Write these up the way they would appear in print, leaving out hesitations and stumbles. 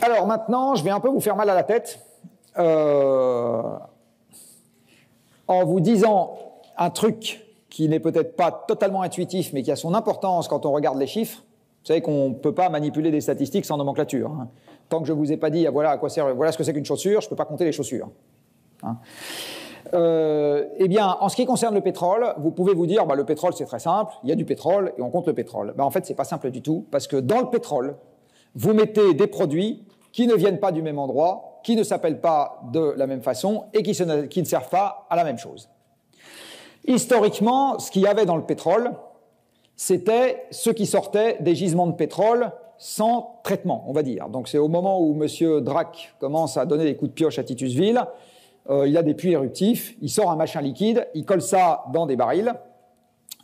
Alors maintenant, je vais un peu vous faire mal à la tête en vous disant un truc qui n'est peut-être pas totalement intuitif, mais qui a son importance quand on regarde les chiffres. Vous savez qu'on ne peut pas manipuler des statistiques sans nomenclature. Hein. Tant que je ne vous ai pas dit, ah, voilà à quoi sert, voilà ce que c'est qu'une chaussure, je ne peux pas compter les chaussures. Hein. Eh bien, en ce qui concerne le pétrole, vous pouvez vous dire, bah, le pétrole c'est très simple, il y a du pétrole et on compte le pétrole. Ben, en fait, c'est pas simple du tout, parce que dans le pétrole, vous mettez des produits qui ne viennent pas du même endroit, qui ne s'appellent pas de la même façon et qui ne servent pas à la même chose. Historiquement, ce qu'il y avait dans le pétrole, c'était ce qui sortait des gisements de pétrole sans traitement, on va dire. Donc c'est au moment où M. Drac commence à donner des coups de pioche à Titusville, il a des puits éruptifs, il sort un machin liquide, il colle ça dans des barils.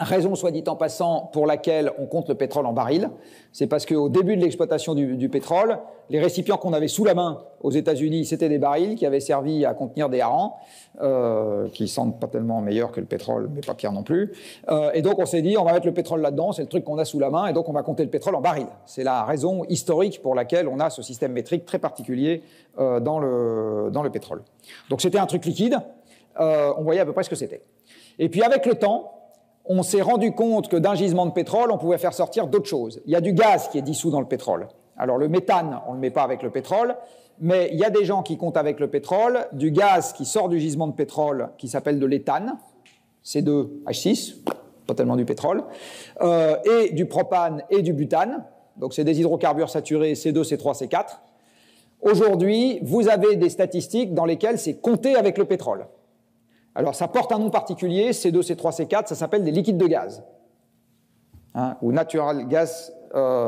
Raison, soit dit en passant, pour laquelle on compte le pétrole en barils, c'est parce qu'au début de l'exploitation du pétrole, les récipients qu'on avait sous la main aux États-Unis, c'était des barils qui avaient servi à contenir des harengs, qui sentent pas tellement meilleurs que le pétrole, mais pas pire non plus. Et donc on s'est dit, on va mettre le pétrole là-dedans, c'est le truc qu'on a sous la main, et donc on va compter le pétrole en barils. C'est la raison historique pour laquelle on a ce système métrique très particulier dans le pétrole. Donc c'était un truc liquide, on voyait à peu près ce que c'était. Et puis avec le temps, on s'est rendu compte que d'un gisement de pétrole, on pouvait faire sortir d'autres choses. Il y a du gaz qui est dissous dans le pétrole. Alors le méthane, on ne le met pas avec le pétrole, mais il y a des gens qui comptent avec le pétrole, du gaz qui sort du gisement de pétrole, qui s'appelle de l'éthane, C2H6, pas tellement du pétrole, et du propane et du butane, donc c'est des hydrocarbures saturés C2, C3, C4. Aujourd'hui, vous avez des statistiques dans lesquelles c'est compté avec le pétrole. Alors, ça porte un nom particulier, C2, C3, C4, ça s'appelle des liquides de gaz, hein, ou natural gas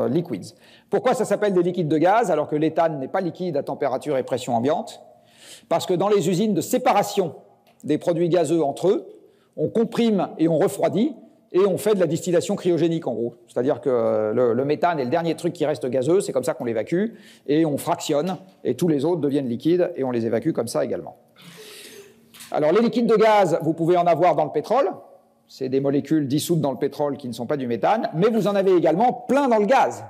liquids. Pourquoi ça s'appelle des liquides de gaz alors que l'éthane n'est pas liquide à température et pression ambiante? Parce que dans les usines de séparation des produits gazeux entre eux, on comprime et on refroidit et on fait de la distillation cryogénique en gros. C'est-à-dire que le méthane est le dernier truc qui reste gazeux, c'est comme ça qu'on l'évacue, et on fractionne, et tous les autres deviennent liquides, et on les évacue comme ça également. Alors, les liquides de gaz, vous pouvez en avoir dans le pétrole. C'est des molécules dissoutes dans le pétrole qui ne sont pas du méthane. Mais vous en avez également plein dans le gaz.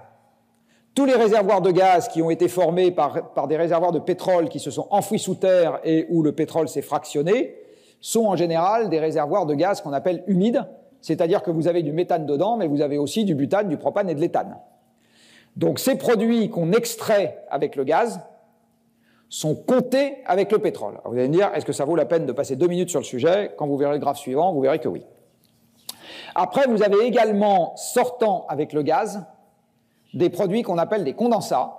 Tous les réservoirs de gaz qui ont été formés par des réservoirs de pétrole qui se sont enfouis sous terre et où le pétrole s'est fractionné sont en général des réservoirs de gaz qu'on appelle humides. C'est-à-dire que vous avez du méthane dedans, mais vous avez aussi du butane, du propane et de l'éthane. Donc, ces produits qu'on extrait avec le gaz sont comptés avec le pétrole. Alors vous allez me dire, est-ce que ça vaut la peine de passer 2 minutes sur le sujet? Quand vous verrez le graphe suivant, vous verrez que oui. Après, vous avez également, sortant avec le gaz, des produits qu'on appelle des condensats,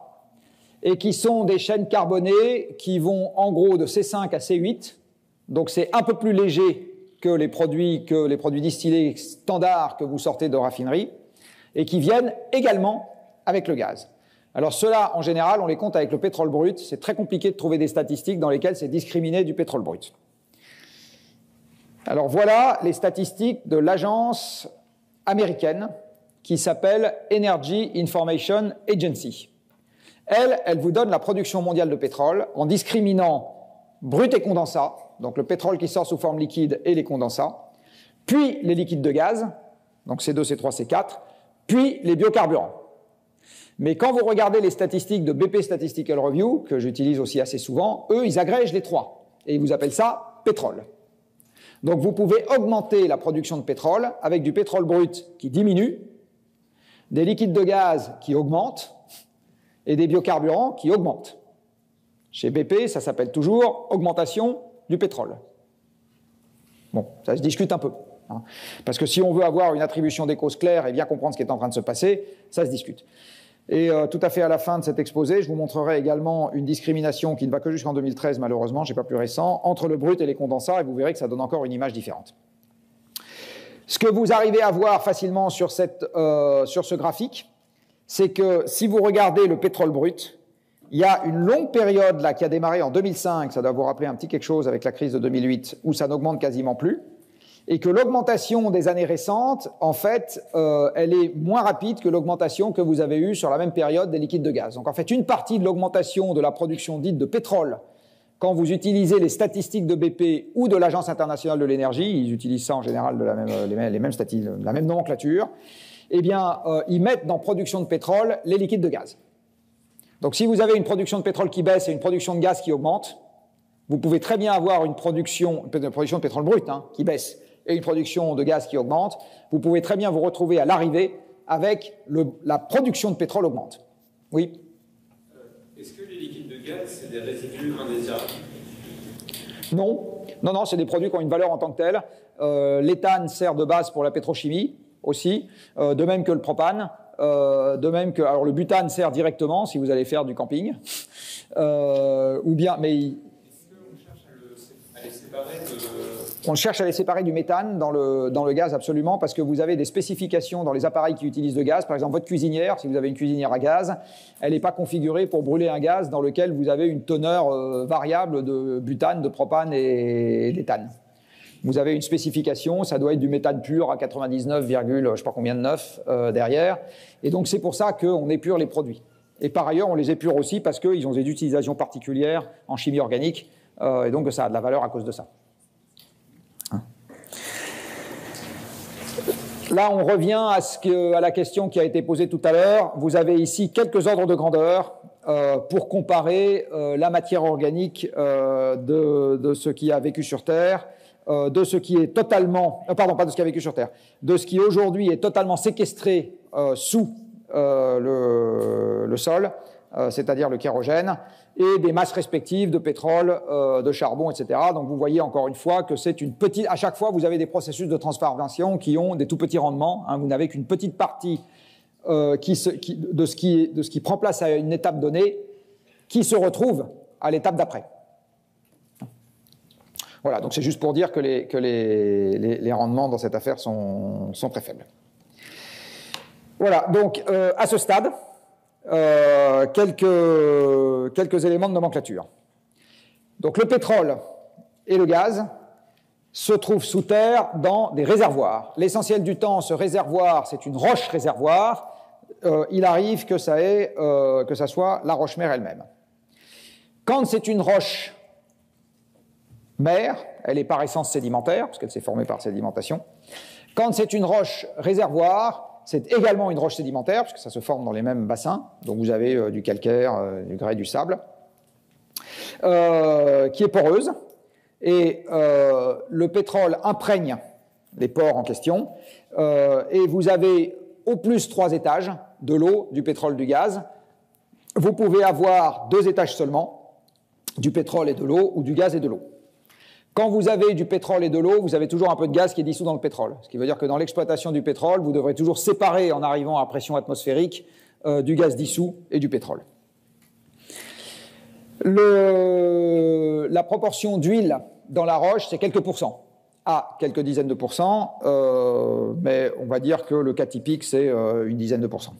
et qui sont des chaînes carbonées qui vont en gros de C5 à C8, donc c'est un peu plus léger que les produits distillés standards que vous sortez de raffinerie, et qui viennent également avec le gaz. Alors ceux-là, en général, on les compte avec le pétrole brut. C'est très compliqué de trouver des statistiques dans lesquelles c'est discriminé du pétrole brut. Alors voilà les statistiques de l'agence américaine qui s'appelle Energy Information Agency. Elle vous donne la production mondiale de pétrole en discriminant brut et condensat, donc le pétrole qui sort sous forme liquide et les condensats, puis les liquides de gaz, donc C2, C3, C4, puis les biocarburants. Mais quand vous regardez les statistiques de BP Statistical Review, que j'utilise aussi assez souvent, eux, ils agrègent les trois. Et ils vous appellent ça pétrole. Donc vous pouvez augmenter la production de pétrole avec du pétrole brut qui diminue, des liquides de gaz qui augmentent et des biocarburants qui augmentent. Chez BP, ça s'appelle toujours augmentation du pétrole. Bon, ça se discute un peu. Hein, parce que si on veut avoir une attribution des causes claires et bien comprendre ce qui est en train de se passer, ça se discute. Et tout à fait à la fin de cet exposé, je vous montrerai également une discrimination qui ne va que jusqu'en 2013, malheureusement, je n'ai pas plus récent, entre le brut et les condensats, et vous verrez que ça donne encore une image différente. Ce que vous arrivez à voir facilement sur ce graphique, c'est que si vous regardez le pétrole brut, il y a une longue période là qui a démarré en 2005, ça doit vous rappeler un petit quelque chose avec la crise de 2008, où ça n'augmente quasiment plus, et que l'augmentation des années récentes, en fait, elle est moins rapide que l'augmentation que vous avez eue sur la même période des liquides de gaz. Donc en fait, une partie de l'augmentation de la production dite de pétrole, quand vous utilisez les statistiques de BP ou de l'Agence internationale de l'énergie, ils utilisent ça en général de la même nomenclature, eh bien, ils mettent dans production de pétrole les liquides de gaz. Donc si vous avez une production de pétrole qui baisse et une production de gaz qui augmente, vous pouvez très bien avoir une production de pétrole brut qui baisse et une production de gaz qui augmente. Vous pouvez très bien vous retrouver à l'arrivée avec la production de pétrole augmente. Oui. Est-ce que les liquides de gaz, c'est des résidus indésirables? Non, non, non, c'est des produits qui ont une valeur en tant que telle. L'éthane sert de base pour la pétrochimie aussi, de même que le propane, de même que alors le butane sert directement si vous allez faire du camping, ou bien, mais est-ce qu'on cherche à les séparer de... On cherche à les séparer du méthane dans le gaz, absolument, parce que vous avez des spécifications dans les appareils qui utilisent le gaz. Par exemple, votre cuisinière, si vous avez une cuisinière à gaz, elle n'est pas configurée pour brûler un gaz dans lequel vous avez une teneur variable de butane, de propane et d'éthane. Vous avez une spécification, ça doit être du méthane pur à 99, je sais pas combien de 9 derrière. Et donc c'est pour ça qu'on épure les produits. Et par ailleurs, on les épure aussi parce qu'ils ont des utilisations particulières en chimie organique, et donc ça a de la valeur à cause de ça. Là, on revient à la question qui a été posée tout à l'heure. Vous avez ici quelques ordres de grandeur pour comparer la matière organique de ce qui a vécu sur Terre, de ce qui est totalement... pardon, pas de ce qui a vécu sur Terre, de ce qui aujourd'hui est totalement séquestré sous le sol, c'est-à-dire le kérogène, et des masses respectives de pétrole, de charbon, etc. Donc vous voyez encore une fois que c'est une petite... À chaque fois, vous avez des processus de transformation qui ont des tout petits rendements. Vous n'avez qu'une petite partie de ce qui prend place à une étape donnée qui se retrouve à l'étape d'après. Voilà, donc c'est juste pour dire que les rendements dans cette affaire sont très faibles. Voilà, donc à ce stade... quelques éléments de nomenclature. Donc le pétrole et le gaz se trouvent sous terre dans des réservoirs. L'essentiel du temps, ce réservoir, c'est une roche réservoir. Il arrive que ça soit la roche-mère elle-même. Quand c'est une roche mère, elle est par essence sédimentaire, parce qu'elle s'est formée par sédimentation. Quand c'est une roche réservoir, c'est également une roche sédimentaire, parce que ça se forme dans les mêmes bassins. Donc vous avez du calcaire, du grès, du sable, qui est poreuse. Et le pétrole imprègne les pores en question. Et vous avez au plus 3 étages de l'eau, du pétrole, du gaz. Vous pouvez avoir 2 étages seulement, du pétrole et de l'eau, ou du gaz et de l'eau. Quand vous avez du pétrole et de l'eau, vous avez toujours un peu de gaz qui est dissous dans le pétrole. Ce qui veut dire que dans l'exploitation du pétrole, vous devrez toujours séparer, en arrivant à pression atmosphérique, du gaz dissous et du pétrole. La proportion d'huile dans la roche, c'est quelques pourcents, à quelques dizaines de pourcents, mais on va dire que le cas typique, c'est une dizaine de pourcents.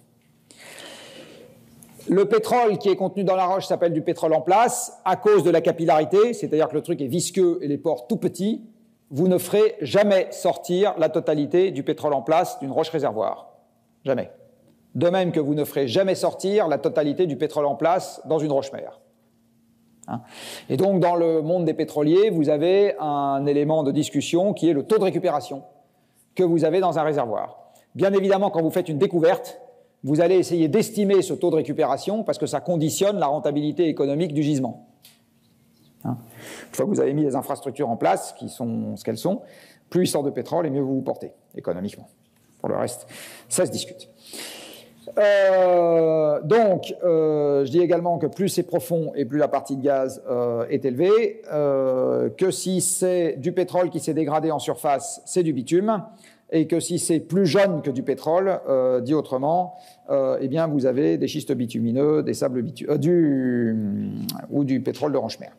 Le pétrole qui est contenu dans la roche s'appelle du pétrole en place à cause de la capillarité, c'est-à-dire que le truc est visqueux et les pores tout petits. Vous ne ferez jamais sortir la totalité du pétrole en place d'une roche réservoir. Jamais. De même que vous ne ferez jamais sortir la totalité du pétrole en place dans une roche-mère. Et donc, dans le monde des pétroliers, vous avez un élément de discussion qui est le taux de récupération que vous avez dans un réservoir. Bien évidemment, quand vous faites une découverte, vous allez essayer d'estimer ce taux de récupération parce que ça conditionne la rentabilité économique du gisement. Une fois que vous avez mis les infrastructures en place, qui sont ce qu'elles sont, plus il sort de pétrole et mieux vous vous portez, économiquement. Pour le reste, ça se discute. Je dis également que plus c'est profond et plus la partie de gaz est élevée, que si c'est du pétrole qui s'est dégradé en surface, c'est du bitume, et que si c'est plus jeune que du pétrole, dit autrement, eh bien vous avez des schistes bitumineux, des sables ou du pétrole de roche-mère.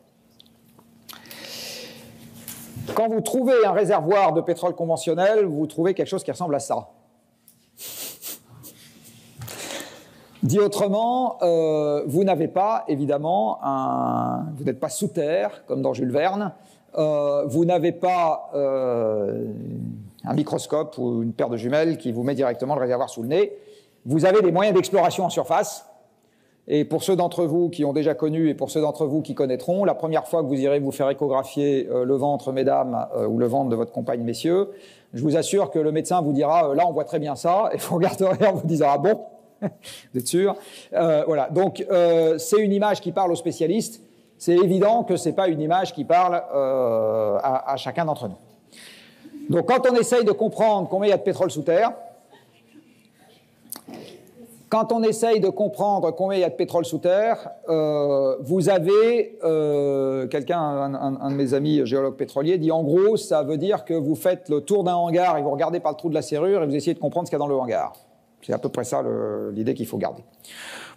Quand vous trouvez un réservoir de pétrole conventionnel, vous trouvez quelque chose qui ressemble à ça. Dit autrement, vous n'avez pas, évidemment, vous n'êtes pas sous terre, comme dans Jules Verne, vous n'avez pas un microscope ou une paire de jumelles qui vous met directement le réservoir sous le nez. Vous avez des moyens d'exploration en surface. Et pour ceux d'entre vous qui ont déjà connu et pour ceux d'entre vous qui connaîtront, la première fois que vous irez vous faire échographier le ventre, mesdames, ou le ventre de votre compagne, messieurs, je vous assure que le médecin vous dira « là, on voit très bien ça », et vous regarderez en vous disant « ah bon ?» Vous êtes sûr? Voilà. Donc, c'est une image qui parle aux spécialistes. C'est évident que ce n'est pas une image qui parle à chacun d'entre nous. Donc, quand on essaye de comprendre combien il y a de pétrole sous terre, vous avez, quelqu'un, un de mes amis géologues pétroliers, dit en gros, ça veut dire que vous faites le tour d'un hangar et vous regardez par le trou de la serrure et vous essayez de comprendre ce qu'il y a dans le hangar. C'est à peu près ça l'idée qu'il faut garder.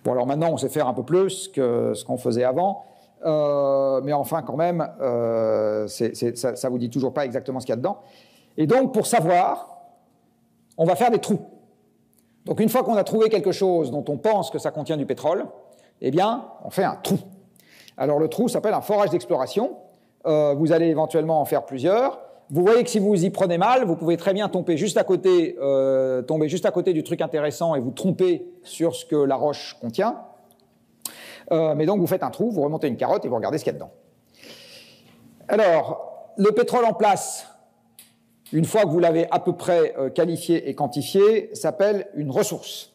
Bon, alors maintenant, on sait faire un peu plus que ce qu'on faisait avant, mais enfin, quand même, ça vous dit toujours pas exactement ce qu'il y a dedans. Et donc, pour savoir, on va faire des trous. Donc, une fois qu'on a trouvé quelque chose dont on pense que ça contient du pétrole, eh bien, on fait un trou. Alors, le trou s'appelle un forage d'exploration. Vous allez éventuellement en faire plusieurs. Vous voyez que si vous y prenez mal, vous pouvez très bien tomber juste à côté du truc intéressant et vous tromper sur ce que la roche contient. Mais donc, vous faites un trou, vous remontez une carotte et vous regardez ce qu'il y a dedans. Alors, le pétrole en place, une fois que vous l'avez à peu près qualifié et quantifié, s'appelle une ressource.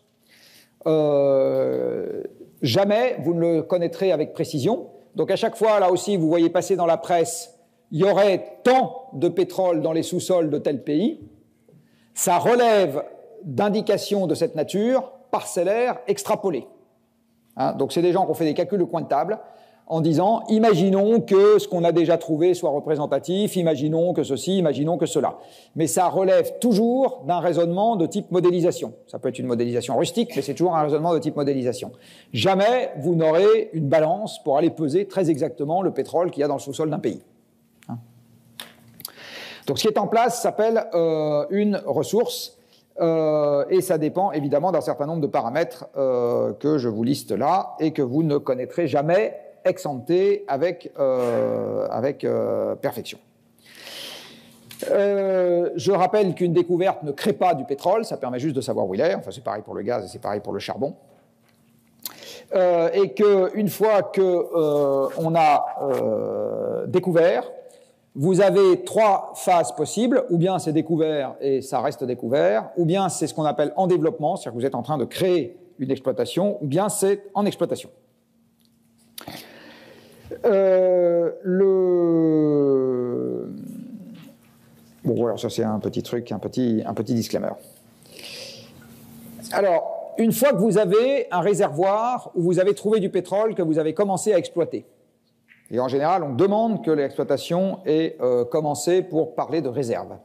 Jamais vous ne le connaîtrez avec précision. Donc à chaque fois, là aussi, vous voyez passer dans la presse, il y aurait tant de pétrole dans les sous-sols de tel pays. Ça relève d'indications de cette nature parcellaires extrapolées. Hein, donc c'est des gens qui ont fait des calculs de coin de table en disant, imaginons que ce qu'on a déjà trouvé soit représentatif, imaginons que ceci, imaginons que cela. Mais ça relève toujours d'un raisonnement de type modélisation. Ça peut être une modélisation rustique, mais c'est toujours un raisonnement de type modélisation. Jamais vous n'aurez une balance pour aller peser très exactement le pétrole qu'il y a dans le sous-sol d'un pays. Hein. Donc ce qui est en place s'appelle une ressource, et ça dépend évidemment d'un certain nombre de paramètres que je vous liste là, et que vous ne connaîtrez jamais ex ante avec perfection. Je rappelle qu'une découverte ne crée pas du pétrole, ça permet juste de savoir où il est, enfin c'est pareil pour le gaz et c'est pareil pour le charbon. Et qu'une fois qu'on a découvert, vous avez trois phases possibles, ou bien c'est découvert et ça reste découvert, ou bien c'est ce qu'on appelle en développement, c'est-à-dire que vous êtes en train de créer une exploitation, ou bien c'est en exploitation. Bon, voilà, ça c'est un petit truc, un petit disclaimer. Alors, une fois que vous avez un réservoir où vous avez trouvé du pétrole que vous avez commencé à exploiter, et en général, on demande que l'exploitation ait commencé pour parler de réserve.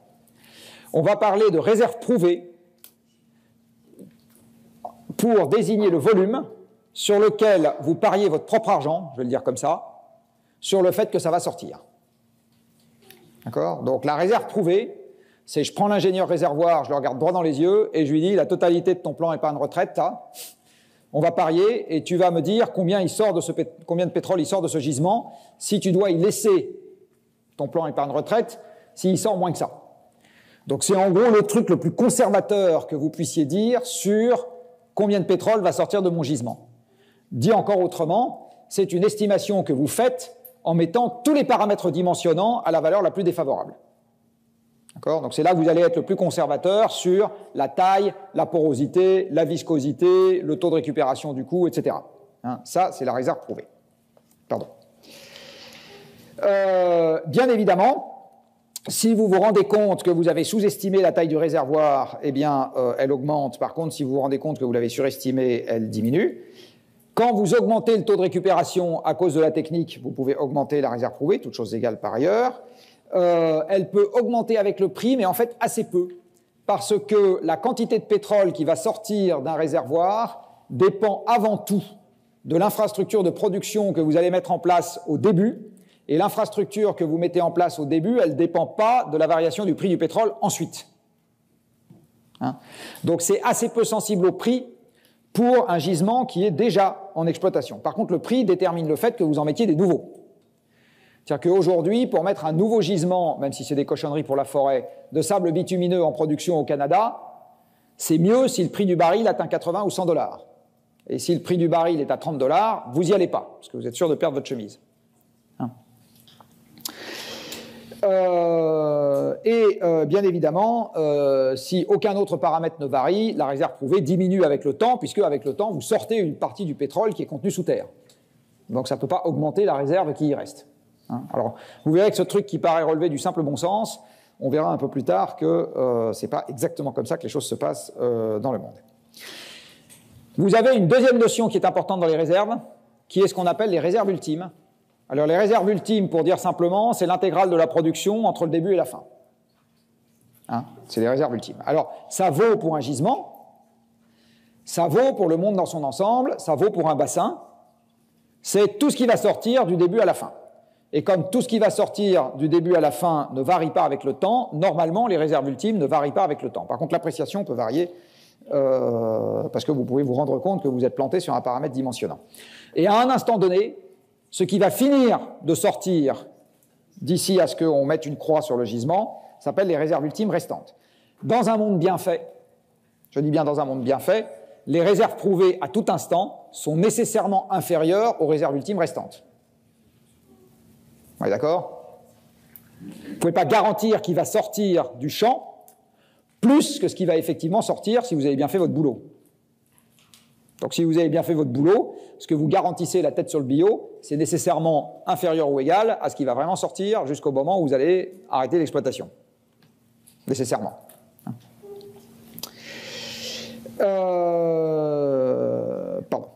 On va parler de réserve prouvée pour désigner le volume sur lequel vous pariez votre propre argent, je vais le dire comme ça, sur le fait que ça va sortir. D'accord? Donc la réserve prouvée, c'est je prends l'ingénieur réservoir, je le regarde droit dans les yeux et je lui dis la totalité de ton plan épargne retraite, on va parier et tu vas me dire combien de pétrole il sort de ce gisement, si tu dois y laisser ton plan épargne retraite, s'il sort moins que ça. Donc c'est en gros le truc le plus conservateur que vous puissiez dire sur combien de pétrole va sortir de mon gisement. Dit encore autrement, c'est une estimation que vous faites en mettant tous les paramètres dimensionnants à la valeur la plus défavorable. D'accord ? Donc c'est là que vous allez être le plus conservateur sur la taille, la porosité, la viscosité, le taux de récupération du coût, etc. Hein, ça, c'est la réserve prouvée. Pardon. Bien évidemment, si vous vous rendez compte que vous avez sous-estimé la taille du réservoir, eh bien, elle augmente. Par contre, si vous vous rendez compte que vous l'avez surestimé, elle diminue. Quand vous augmentez le taux de récupération à cause de la technique, vous pouvez augmenter la réserve prouvée, toutes choses égales par ailleurs. Elle peut augmenter avec le prix, mais en fait assez peu, parce que la quantité de pétrole qui va sortir d'un réservoir dépend avant tout de l'infrastructure de production que vous allez mettre en place au début, et l'infrastructure que vous mettez en place au début, elle ne dépend pas de la variation du prix du pétrole ensuite. Hein ? Donc c'est assez peu sensible au prix pour un gisement qui est déjà en exploitation. Par contre, le prix détermine le fait que vous en mettiez des nouveaux. C'est-à-dire qu'aujourd'hui, pour mettre un nouveau gisement, même si c'est des cochonneries pour la forêt, de sable bitumineux en production au Canada, c'est mieux si le prix du baril atteint 80 ou 100 $. Et si le prix du baril est à 30 $, vous n'y allez pas, parce que vous êtes sûr de perdre votre chemise. Hein. Bien évidemment, si aucun autre paramètre ne varie, la réserve prouvée diminue avec le temps, puisque avec le temps, vous sortez une partie du pétrole qui est contenue sous terre. Donc ça ne peut pas augmenter la réserve qui y reste. Hein. Alors, vous verrez que ce truc qui paraît relever du simple bon sens, on verra un peu plus tard que ce n'est pas exactement comme ça que les choses se passent dans le monde. Vous avez une deuxième notion qui est importante dans les réserves, qui est ce qu'on appelle les réserves ultimes. Alors les réserves ultimes, pour dire simplement, c'est l'intégrale de la production entre le début et la fin. Hein, c'est les réserves ultimes. Alors ça vaut pour un gisement, ça vaut pour le monde dans son ensemble, ça vaut pour un bassin, c'est tout ce qui va sortir du début à la fin. Et comme tout ce qui va sortir du début à la fin ne varie pas avec le temps, normalement les réserves ultimes ne varient pas avec le temps. Par contre l'appréciation peut varier parce que vous pouvez vous rendre compte que vous êtes planté sur un paramètre dimensionnant. Et à un instant donné, ce qui va finir de sortir d'ici à ce qu'on mette une croix sur le gisement s'appelle les réserves ultimes restantes. Dans un monde bien fait, je dis bien dans un monde bien fait, les réserves prouvées à tout instant sont nécessairement inférieures aux réserves ultimes restantes. Vous êtes d'accord? Vous ne pouvez pas garantir qu'il va sortir du champ plus que ce qui va effectivement sortir si vous avez bien fait votre boulot. Donc si vous avez bien fait votre boulot, ce que vous garantissez la tête sur le bio, c'est nécessairement inférieur ou égal à ce qui va vraiment sortir jusqu'au moment où vous allez arrêter l'exploitation. Nécessairement. Pardon.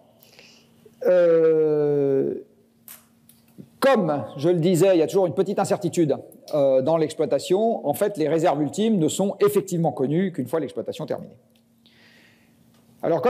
Comme je le disais, il y a toujours une petite incertitude dans l'exploitation. En fait, les réserves ultimes ne sont effectivement connues qu'une fois l'exploitation terminée. Alors,